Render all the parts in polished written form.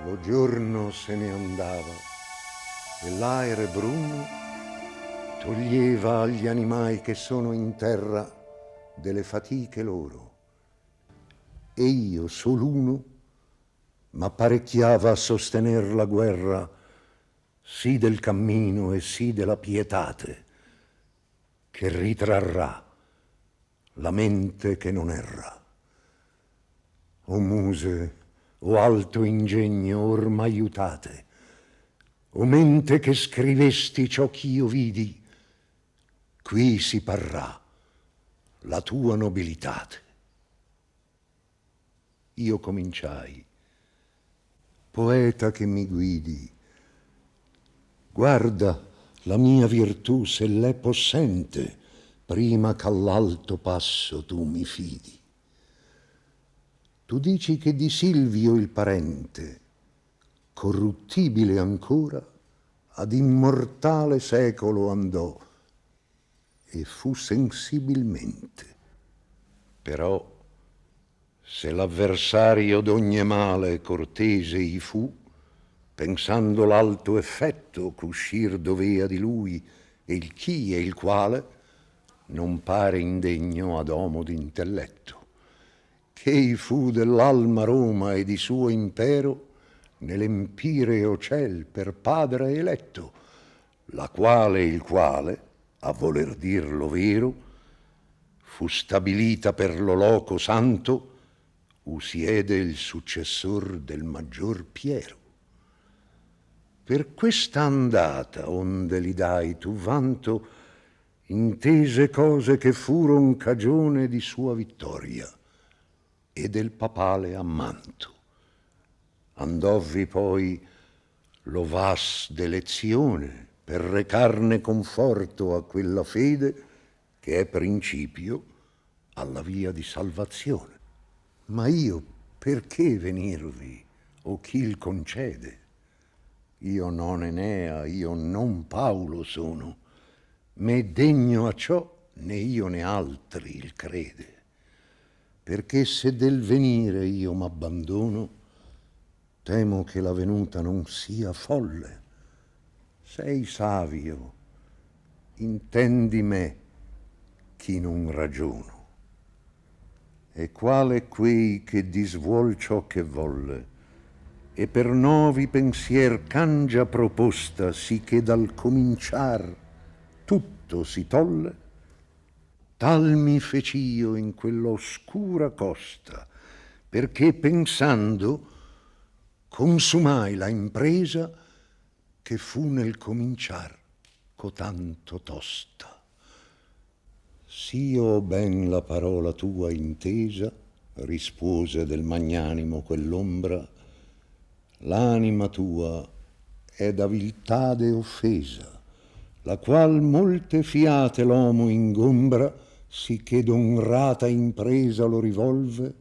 Lo giorno se ne andava e l'aere bruno toglieva agli animai che sono in terra delle fatiche loro. E io, soluno, m'apparecchiava a sostener la guerra, sì del cammino e sì della pietate, che ritrarrà la mente che non erra. O muse, o alto ingegno ormai aiutate, o mente che scrivesti ciò ch'io vidi, qui si parrà la tua nobilitate. Io cominciai, poeta che mi guidi, guarda la mia virtù se l'è possente, prima ch'all'alto passo tu mi fidi. Tu dici che di Silvio il parente, corruttibile ancora, ad immortale secolo andò e fu sensibilmente. Però se l'avversario d'ogni male cortese i fu, pensando l'alto effetto ch'uscir dovea di lui e il chi e il quale, non pare indegno ad uomo d'intelletto, ch'ei fu dell'alma Roma e di suo impero nell'empireo ciel per padre eletto, la quale e il quale, a voler dir lo vero, fu stabilita per lo loco santo, u siede il successor del maggior Piero. Per questa andata, onde li dai tu vanto, intese cose che furon cagione di sua vittoria e del papale ammanto. Andovvi poi lo vas d'elezione per recarne conforto a quella fede che è principio alla via di salvazione. Ma io perché venirvi, o chi il concede? Io non Enea, io non Paolo sono, me degno a ciò né io né altri il crede. Perché se del venire io m'abbandono, temo che la venuta non sia folle. Sei savio, intendi me, chi non ragiono. E quale quei che disvuol ciò che volle, e per novi pensier cangia proposta, sì che dal cominciar tutto si tolle, tal mi fec'io in quella oscura costa, perché pensando consumai la impresa che fu nel cominciar cotanto tosta. S'io ho ben la parola tua intesa, rispose del magnanimo quell'ombra, l'anima tua è da viltade offesa, la qual molte fiate l'uomo ingombra, sì che d'onrata impresa lo rivolve,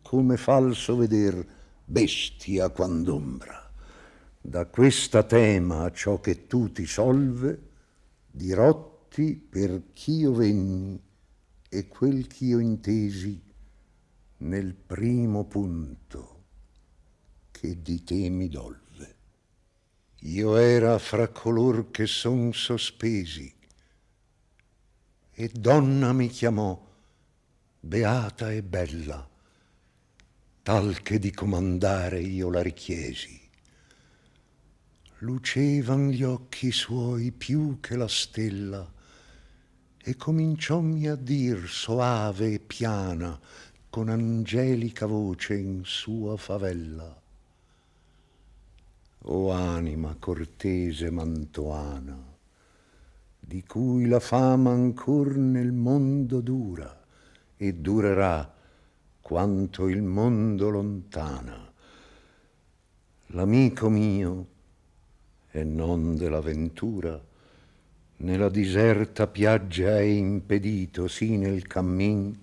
come falso veder bestia quand'ombra. Da questa tema a ciò che tu ti solve, dirotti per ch'io venni e quel ch'io intesi nel primo punto che di te mi dolve. Io era fra color che son sospesi, e donna mi chiamò, beata e bella, tal che di comandare io la richiesi. Lucevan gli occhi suoi più che la stella, e cominciommi a dir soave e piana, con angelica voce in sua favella: o anima cortese mantoana, di cui la fama ancor nel mondo dura, e durerà quanto il mondo lontana. L'amico mio, e non della ventura, nella diserta piaggia è impedito, sì nel cammin,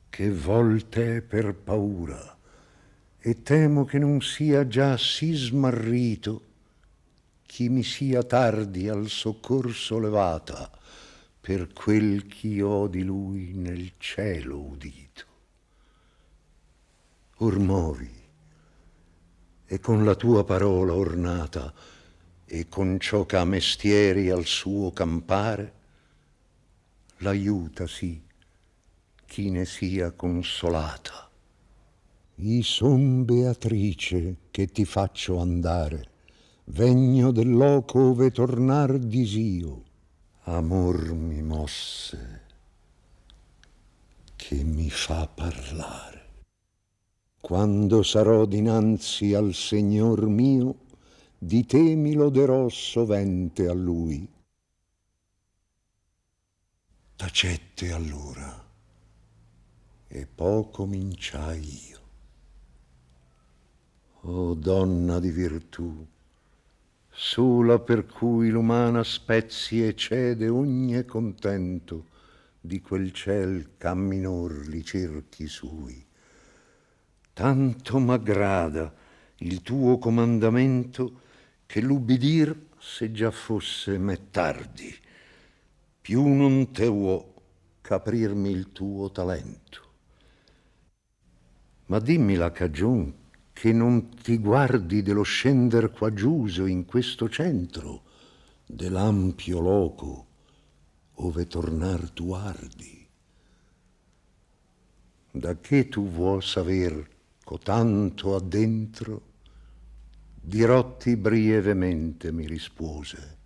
che volte è per paura, e temo che non sia già sì smarrito chi mi sia tardi al soccorso levata per quel ch'io ho di lui nel cielo udito. Or movi e con la tua parola ornata e con ciò che a mestieri al suo campare, l'aiuta sì chi ne sia consolata. I son Beatrice che ti faccio andare, vegno del loco ove tornar disio. Amor mi mosse che mi fa parlare. Quando sarò dinanzi al Signor mio, di te mi loderò sovente a Lui. Tacette allora, e poi cominciai io. O donna di virtù, sola per cui l'umana spezie cede ogni contento di quel ciel ch'a minor li cerchi sui. Tanto m'aggrada il tuo comandamento che l'ubbidir se già fosse me tardi, più non te vuò c'aprirmi il tuo talento. Ma dimmi la cagion che non ti guardi dello scender quaggiuso in questo centro dell'ampio loco ove tornar tu ardi. Da che tu vuoi saver cotanto addentro, dirotti brievemente mi rispose,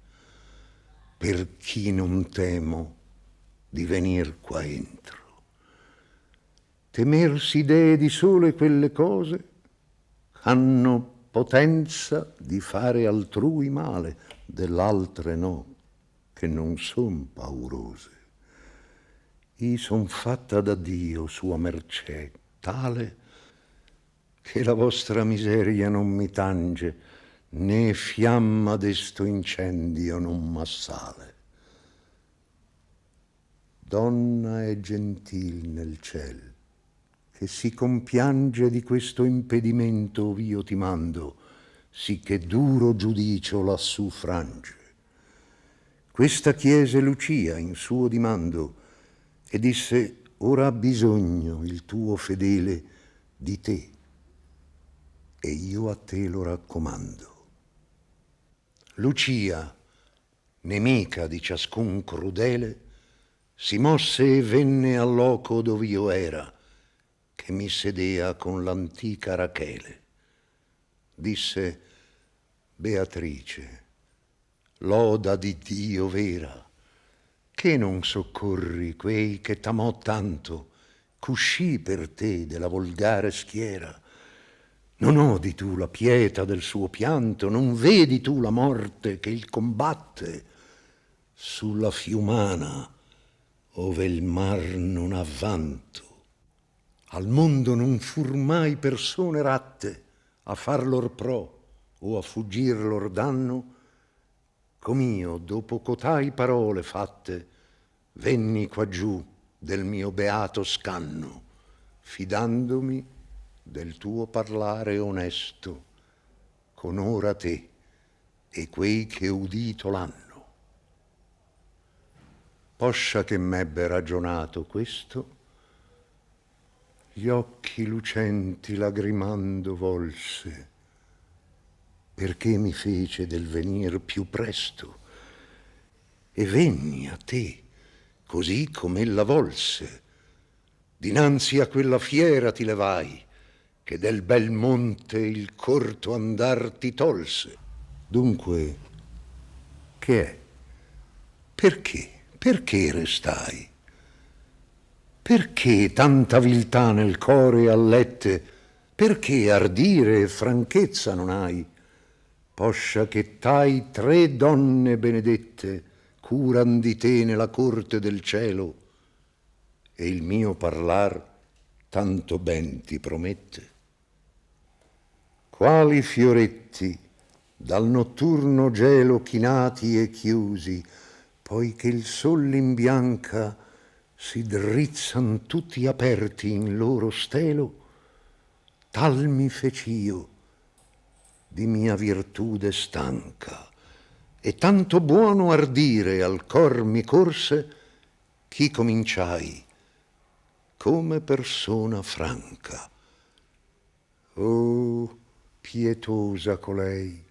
per chi non temo di venir qua entro. Temersi dee di sole quelle cose hanno potenza di fare altrui male, dell'altre no, che non son paurose. I son fatta da Dio, sua mercè, tale che la vostra miseria non mi tange, né fiamma desto incendio non m'assale. Donna è gentil nel ciel, che si compiange di questo impedimento ov'io ti mando, sì che duro giudicio lassù frange. Questa chiese Lucia in suo dimando e disse: ora ha bisogno il tuo fedele di te, e io a te lo raccomando. Lucia, nemica di ciascun crudele, si mosse e venne al loco dov'io era, che mi sedea con l'antica Rachele. Disse: Beatrice, loda di Dio vera, che non soccorri quei che t'amò tanto, c'uscì per te della volgare schiera. Non odi tu la pietà del suo pianto, non vedi tu la morte che il combatte sulla fiumana ove il mar non ha vanto. Al mondo non fur mai persone ratte a far lor pro o a fuggir lor danno, com'io dopo cotai parole fatte venni quaggiù del mio beato scanno, fidandomi del tuo parlare onesto con ora te e quei che udito l'hanno. Poscia che m'ebbe ragionato questo, gli occhi lucenti lagrimando volse, perché mi fece del venir più presto, e venni a te così com'ella volse. Dinanzi a quella fiera ti levai, che del bel monte il corto andar ti tolse. Dunque, che è? Perché restai? Perché tanta viltà nel core allette? Perché ardire e franchezza non hai? Poscia che t'hai 3 donne benedette curan di te nella corte del cielo, e il mio parlar tanto ben ti promette. Quali fioretti dal notturno gelo chinati e chiusi, poiché il sol l'imbianca, si drizzan tutti aperti in loro stelo, tal mi fec'io di mia virtude stanca, e tanto buono ardire al cor mi corse, ch'i cominciai come persona franca. Oh, pietosa colei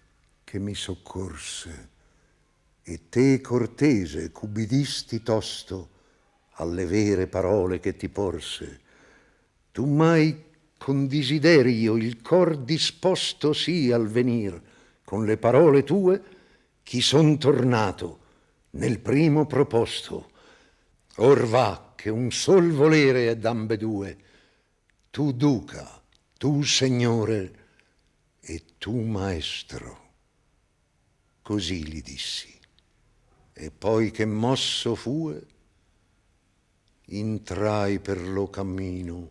che mi soccorse, e te cortese cubbidisti tosto alle vere parole che ti porse. Tu mai con desiderio il cor disposto sì al venir, con le parole tue chi son tornato nel primo proposto. Or va che un sol volere è d'ambedue, tu duca, tu signore e tu maestro. Così gli dissi, e poi che mosso fue, intrai per lo cammino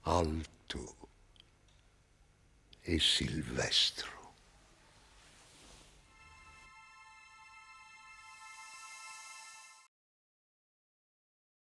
alto e silvestro.